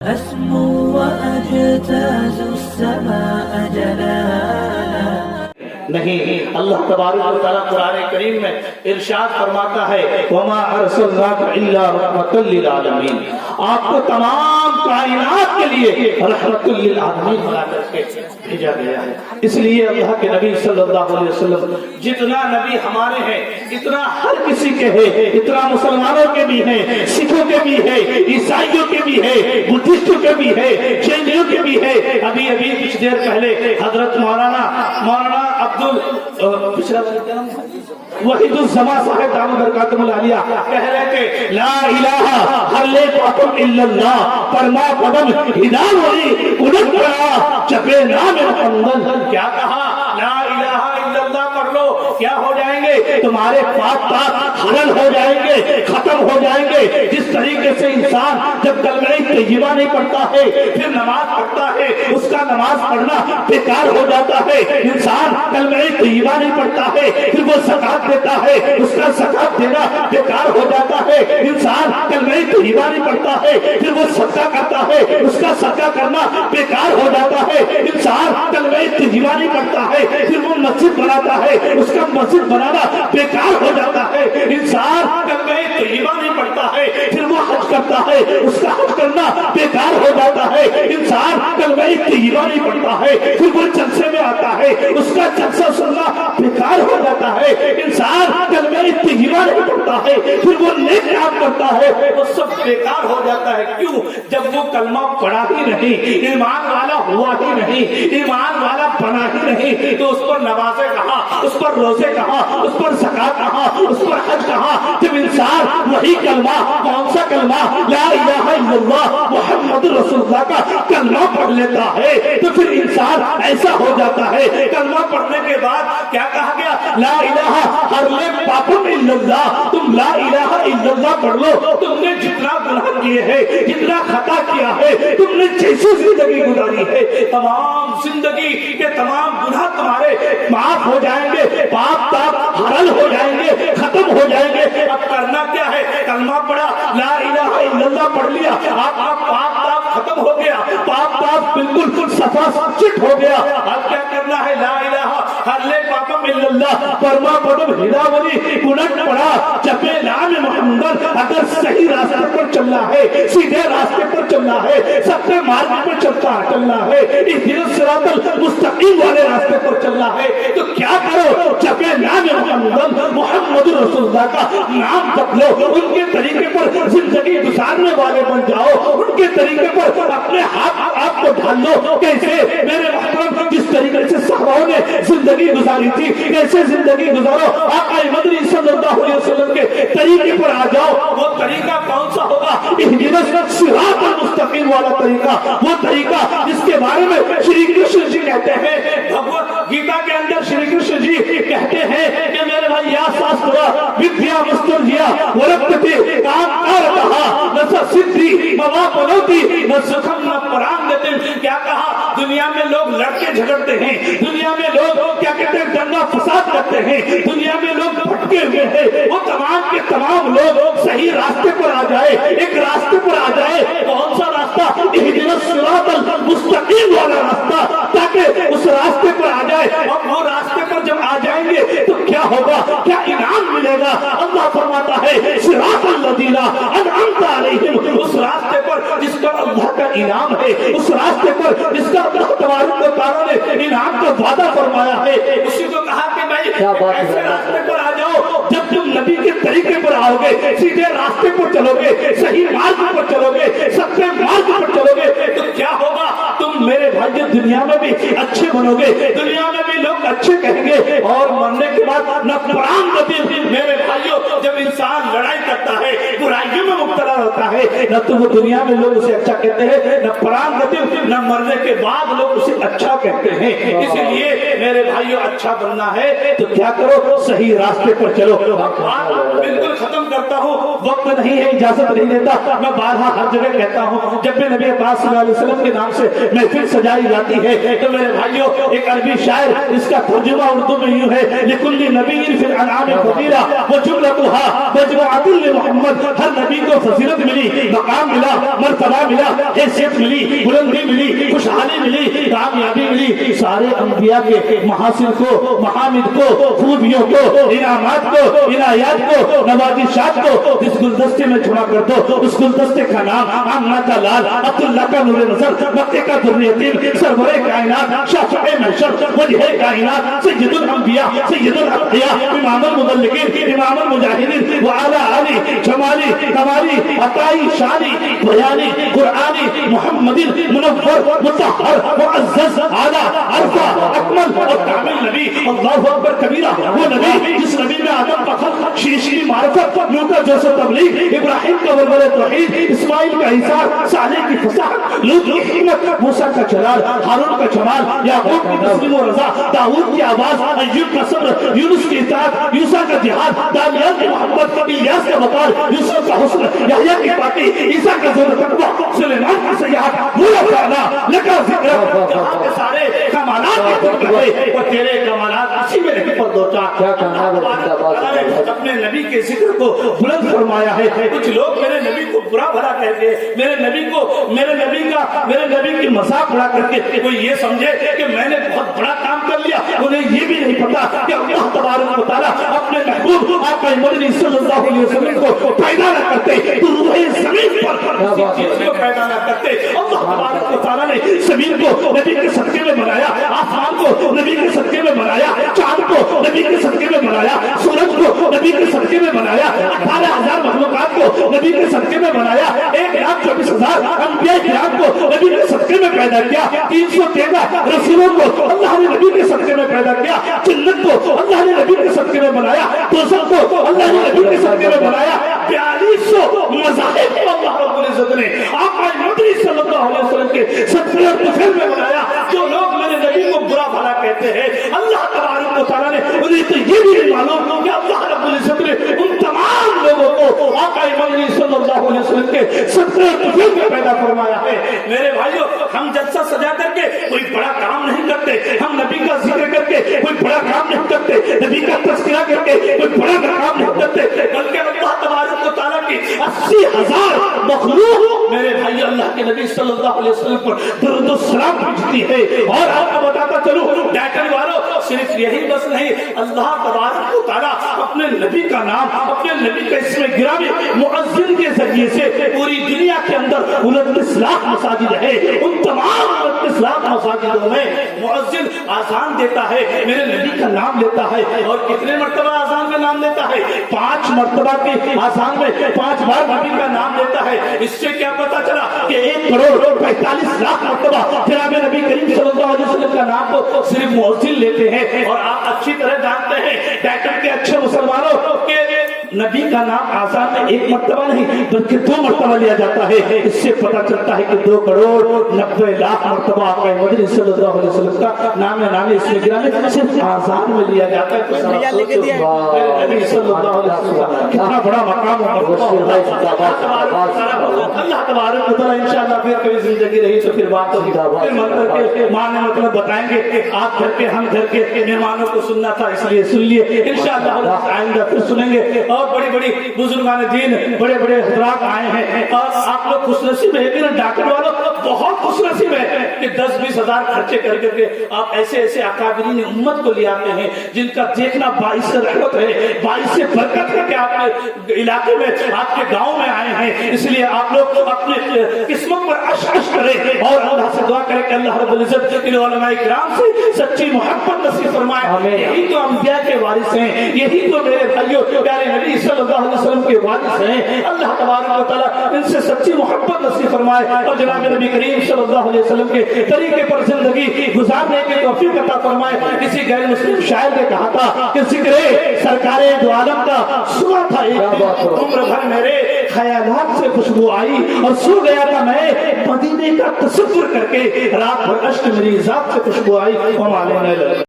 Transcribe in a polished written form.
أسمو وأجتاز السماء جلالا. نہیں، اللہ تبارک و تعالیٰ قرآن کریم میں ارشاد فرماتا ہے وَمَا أَرْسَلْنَاكَ إِلَّا رَحْمَةً لِّلْعَالَمِينَ، آپ کو تمام کائنات کے لیے رحمت للعالمین بنا کر کے بھیجا گیا ہے. اس لیے اللہ کے نبی صلی اللہ علیہ وسلم جتنا نبی ہمارے ہیں اتنا ہر کسی کے ہے، اتنا مسلمانوں کے بھی ہیں، سکھوں کے بھی ہے، عیسائیوں کے بھی ہے، بدھسٹوں کے بھی ہے، جینوں کے بھی ہے. ابھی کچھ دیر پہلے حضرت مولانا وحید الزمان صاحب دامت برکاتہ العالیہ کہہ رہے تھے لا الہ حل پاکم الا اللہ، پرما پدم ہدایت انت پڑا چپے نام محمد. کیا کہا؟ لا الہ الا اللہ پڑھ لو، کیا ہو جائیں گے؟ تمہارے پاک حلال ہو جائیں گے، ختم ہو جائیں گے. جس طریقے سے انسان جب کلمہ طیبہ نہیں پڑھتا ہے پھر نماز پڑھتا ہے، اس کا نماز پڑھنا بیکار ہو جاتا ہے. انسان کلمہ طیبہ نہیں پڑھتا ہے پھر وہ زکات دیتا ہے، اس کا زکات دینا بیکار ہو جاتا ہے. انسان کلمہ طیبہ نہیں پڑھتا ہے پھر وہ صدقہ کرتا ہے، اس کا صدقہ کرنا بیکار ہو جاتا ہے. انسان کلمہ طیبہ نہیں پڑھتا ہے پھر وہ مسجد بناتا ہے، اس کا مسجد بنانا بیکار ہو جاتا ہے. انسان کلمہ طیبہ نہیں پڑھتا ہے پھر وہ حج کرتا ہے، اس کا حج کرنا بیکار ہو جاتا ہے. انسان کلمہ طیبہ نہیں پڑھتا ہے پھر وہ جلسے میں آتا ہے، اس کا جلسہ سننا بیکار ہو جاتا ہے. انسان کلمہ طیبہ نہیں پڑھتا ہے پھر وہ نیک کام کرتا ہے، وہ سب بیکار ہو جاتا ہے. کیوں؟ جب وہ کلمہ پڑھا ہی نہیں، ایمان والا ہوا ہی نہیں، ایمان والا بنا ہی نہیں، تو اس پر نمازیں کہاں، اس پر روزے کہاں، اس پر زکات کہاں، اس پر حج کہاں؟ جب انسان وہی کلمہ، کون سا کلمہ؟ لا الہ الا اللہ محمد رسول اللہ کا کلمہ پڑھ لیتا ہے تو پھر انسان ایسا ہو جاتا ہے. کلمہ پڑھنے کے بعد کیا کہا گیا؟ لا الہ حرلے پاپم الا اللہ. تم لا الہ الا اللہ پڑھ لو، تم نے جتنا گناہ کیے ہیں، جتنا خطا کیا ہے، تم نے جیسی زندگی گزاری ہے، تمام زندگی کے تمام گناہ تمہارے معاف ہو جائیں گے، پاپ تاپ حلال ہو جائیں گے، ختم ہو جائیں گے. اب کرنا کیا ہے؟ کلمہ پڑھا، لا الہ الا اللہ پڑھ لیا، آپ پاپ تاپ ختم ہو گیا، پاپ تاپ بالکل صفا چٹ ہو گیا. اب کیا کرنا ہے؟ لا الہ حرلے پاپم الا اللہ پرما پدم ہدایت انت پڑا چپے نام محمد. اگر صحیح راستے پر چلنا ہے، سیدھے راستے پر چلنا ہے، سب سے مارگ پر چلنا ہے، اہدنا الصراط المستقیم والے راستے پر چلنا ہے، تو کیا کرو؟ چپے نام محمد رسول اللہ کا نام جپ لو، ان کے طریقے پر زندگی گزارنے والے بن جاؤ، ان کے طریقے پر اپنے ہاتھ آپ کو ڈھال لو. کیسے میرے محترم؟ جس طریقے سے صحابہ نے زندگی گزاری تھی کیسے زندگی گزارو. آقا مدنی صلی اللہ علیہ وسلم کے طریقے پر آ جاؤ. وہ طریقہ کون سا ہوگا؟ اہدنا الصراط المستقیم والا طریقہ، وہ طریقہ جس کے بارے میں شری کرشن جی کہتے ہیں، بھگوت گیتا کے اندر شری کرشن جی کہتے ہیں کہ میرے بھائی یا شاسترا ودیا مسترجیا ورکتی کام کارتہا نسا سدھی موا پنوتی نسخم نپرانگتن. کیا کہا؟ دنیا میں لوگ لڑکے جھگڑتے ہیں، دنیا میں لوگ کیا کہتے ہیں دنگا فساد کرتے ہیں، دنیا میں لوگ بھٹکے ہوئے ہیں. وہ تمام کے تمام لوگ صحیح راستے پر آ جائے، ایک راستے پر آ جائے. کون سا راستہ؟ اہدنا الصراط المستقیم والا راستہ، تاکہ اس راستے پر آ جائے. اور وہ راستے پر جب آ جائیں گے تو کیا ہوگا؟ کیا انعام ملے گا؟ اللہ فرماتا ہے صراط الذین انعمت علیہم، اس راستے پر جس پر اللہ کا انعام ہے، اس راستے پر جس کا اللہ تبارک و تعالیٰ نے انعام کا وعدہ فرمایا ہے. اسی کو کہا کہ بھائی ایسے راستے پر آ جاؤ جب تم نبی کے طریقے پر آؤ گے، سیدھے راستے پر چلو گے، صحیح مارگ پر چلو گے، سب سے مارگ پر چلو گے، تو کیا ہوگا؟ تم میرے بھائی دنیا میں بھی اچھے بنو گے، دنیا میں بھی لوگ اچھے کہیں گے، اور مرنے کے بعد نہ قرآن نبی. میرے بھائیوں جب انسان لڑائی کرتا ہے، برائیوں میں مبتلا ہوتا ہے، نہ تو وہ دنیا میں لوگ اسے اچھا کہتے ہیں، نہ قرآن نبی، نہ مرنے کے بعد لوگ اسے اچھا کہتے ہیں. اس لیے میرے بھائیوں اچھا بننا ہے تو کیا کرو؟ صحیح راستے پر چلو. بالکل ختم کرتا ہوں، وقت نہیں ہے، اجازت نہیں دیتا، میں بارہا ہر جگہ کہتا ہوں جب بھی نبی پاک صلی اللہ علیہ وسلم کے نام سے محفل سجائی جاتی ہے تو میرے بھائیوں ایک عربی شاعر، اس کا ترجمہ اردو میں یوں ہے، لکل نبی فی الانعام فضیلہ وجملتها مجموعۃ لمحمد، ہر نبی کو فضیلت ملی، مقام ملا، مرتبہ ملا، حیثیت ملی، بلندی ملی، خوشحالی ملی، کامیابی ملی، سارے انبیاء کے محاسن کو، محامد کو، خوبیوں کو، انعامات کو، عنایات کو، نوازشات کو اس گلدستے میں جمع کر دو۔ اس گلدستے کا نام آمنہ کا لال، عبداللہ کا نور نظر، مکے کا در یتیم، سرور کائنات، شافع محشر، وجہ کائنات، سید الانبیاء، سید الانبیاء، امام المبلغین، امام المجاہدین، وعلی علی جمالی کمالی عطائی شانی بیانی قرآنی محمد منور مطہر معزز اعلیٰ عرفہ اکمل اور کامل نبی، اللہ اکبر کبیرہ، وہ نبی جس نبی میں آدم کا خلق، شیشی معرفت، نوح کا جوش و تبلیغ، ابراہیم کا ولول توحید، اسماعیل کا حساب، صالح کی فصاحت، لوط کی حکمت، موسیٰ کا جلال، ہارون کا جمال، یعقوب کی تسلیم و رضا، داؤد کی آواز، ایوب کا صبر، یونس کی اطاعت، یوسیٰ کا جہاد، دانیال کی محبت، الیاس کا وقار، یوسف کا حسن، یحییٰ کی پاکی، عیسیٰ کا زور تقویٰ، سلیمان کی سیاحت، مولا فعلا لکا ذکر، جہاں کے سارے کمالات کی کرے اور تیرے کمالات اسی میں نہیں پر دو چاک۔ اپنے نبی کے ذکر کو بلند فرمایا ہے۔ کچھ لوگ میرے نبی کو برا بھلا کہتے ہیں، میرے نبی کی مذاق اڑا کر کے کوئی یہ سمجھے کہ میں نے بہت بڑا کام کر لیا، انہیں یہ بھی نہیں پتا کہ اللہ تبارک و تعالیٰ اپنے محبوب آقا مدنی صلی اللہ علیہ وسلم کو پیدا نہ کرتے تو روح زمین پر کسی چیز کو پیدا نہ کرتے۔ اللہ تبارک و تعالیٰ نے زمین کو نبی کے صدقے میں بنایا، آسمان کو نبی کے صدقے میں بنایا، چاند کو نبی کے صدقے میں بنایا، سورج کو نبی کے صدقے میں بنایا، 18,000 مخلوقات کو نبی کے صدقے میں بنایا، 1,24,000 انبیاء کرام کو نبی کے صدقے میں پیدا کیا، 313 رسولوں کو اللہ نے نبی کے صدقے میں پیدا کیا، جنت کو اللہ نے نبی کے صدقے میں بنایا، دوزخ کو اللہ نے نبی کے صدقے میں بنایا، 4200 مذاہب کو اللہ رب العزت نے آقا مدنی صلی اللہ علیہ وسلم کے صدقے اور طفیل میں بنایا۔ جو لوگ میرے نبی کو برا بھلا کہتے ہیں، اللہ تبارک و تعالیٰ نے انہیں تو یہ بھی نہیں معلوم کہ اللہ رب العزت نے ان تمام لوگوں کو آقا مدنی صلی اللہ علیہ وسلم کے صدقے اور طفیل میں پیدا فرمایا ہے۔ میرے بھائیوں، ہم جلسہ سجا کر کے کوئی بڑا کام نہیں کرتے، ہم نبی کا ذکر کر کے کوئی بڑا کام نہیں کرتے، نبی کا تذکرہ کر کے کوئی بڑا کام نہیں کرتے، بلکہ اللہ تبارک و تعالیٰ کی 80,000 مخلوق میرے بھائی اللہ کے نبی صلی اللہ علیہ وسلم پر درود و سلام بھیجتی ہے۔ اور آپ کو بتاتا چلوں ڈیٹل والوں، صرف یہی بس نہیں، اللہ تبارک و تعالیٰ اپنے نبی کا نام، اپنے نبی کا اسم گرامی مؤذن کے ذریعے سے پوری دنیا کے اندر 29 لاکھ مساجد ہے، ان تمام 29 لاکھ مساجدوں میں مؤذن آذان دیتا ہے، میرے نبی کا نام لیتا ہے۔ اور کتنے مرتبہ آذان میں نام لیتا ہے؟ 5 مرتبہ کی آذان میں 5 بار نبی کا نام لیتا ہے۔ اس سے کیا پتا چلا کہ 1,45,00,000 مرتبہ جناب نبی کریم صلی اللہ علیہ وسلم کا نام تو صرف مؤذن لیتے ہیں۔ اور آپ اچھی طرح جانتے ہیں ڈیٹل کے اچھے مسلمانوں کہ نبی کا نام آزان میں 1 مرتبہ نہیں بلکہ 2 مرتبہ لیا جاتا ہے۔ اس سے پتا چلتا ہے کہ 2,90,00,000 مرتبہ آقا مدنی صلی اللہ علیہ وسلم کا نام اس میں گرامی صرف آزان میں لیا جاتا ہے۔ نبی صلی اللہ علیہ وسلم کا کتنا بڑا مقام اللہ تبارک و تعالیٰ انشاءاللہ پھر کبھی زندگی رہی تو پھر بات ہوگی، پھر مطلب کے معنی مطلب بتائیں گے کہ آپ گھر کے ہم گھر کے مہمانوں کو سننا تھا اس لیے سن لیے، انشاءاللہ آئندہ پھر سنیں گے۔ اور بڑی بڑی بزرگان دین، بڑے بڑے حضرات آئے ہیں اور آپ لوگ خوش نصیب ہیں، لیکن ڈاکٹر والوں بہت خوش نصیب ہے کہ 10-20 ہزار خرچے کر کے آپ ایسے ایسے اکابرین امت کو لے آتے ہیں جن کا دیکھنا باعث رحمت ہے، باعث برکت ہے کہ آپ کے علاقے میں، آپ کے گاؤں میں آئے ہیں۔ اس لیے آپ لوگ اپنے قسمت پر عش کریں اور اللہ سے دعا کریں کہ اللہ رب العزت ان علماء کرام سے سچی محبت نصیب فرمائے۔ یہی تو انبیاء کے وارث ہیں، یہی تو میرے بھائیوں پیارے نبی صلی اللہ علیہ وسلم کے وارث ہیں۔ اللہ تبارک و تعالیٰ ان سے سچی محبت نصیب فرمائے اور جناب نبی کریم صلی اللہ علیہ وسلم کے طریقے پر زندگی گزارنے کی توفیق عطا فرمائے۔ کسی غیر مسلم شاعر نے کہا تھا کہ ذکر سرکار دو عالم کا سنا تھا ایک دن، عمر بھر میرے خیالات سے خوشبو آئی اور سو گیا تھا میں مدینے کا تصور کر کے، رات بھر اشک میری ذات سے خوشبو آئی۔